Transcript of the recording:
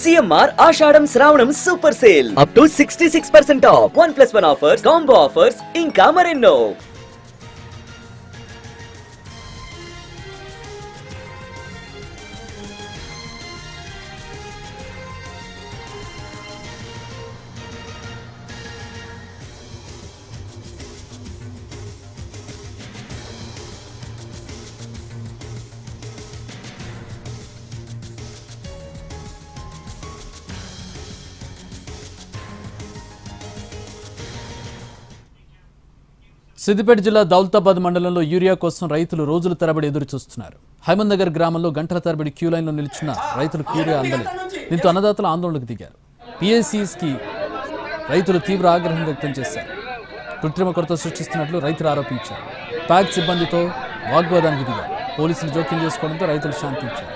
CMR ఆషాఢం శ్రావణం super sale up to 66% of 1+1 offers, combo offers ఇంకా మరెన్నో. సిద్దిపేట జిల్లా దౌలతాబాద్ మండలంలో యూరియా కోసం రైతులు రోజుల తరబడి ఎదురు చూస్తున్నారు. హైమన్ నగర్ గ్రామంలో గంటల తరబడి క్యూ లైన్లో నిలిచిన రైతులకు యూరియా అందలేదు. దీంతో అన్నదాతలు ఆందోళనకు దిగారు. పిఎస్సికి రైతులు తీవ్ర ఆగ్రహం వ్యక్తం చేశారు. కృత్రిమ కొరత సృష్టిస్తున్నట్లు రైతులు ఆరోపించారు. ప్యాక్ సిబ్బందితో వాగ్వాదానికి దిగారు. పోలీసులు జోక్యం చేసుకోవడంతో రైతులు శాంతించారు.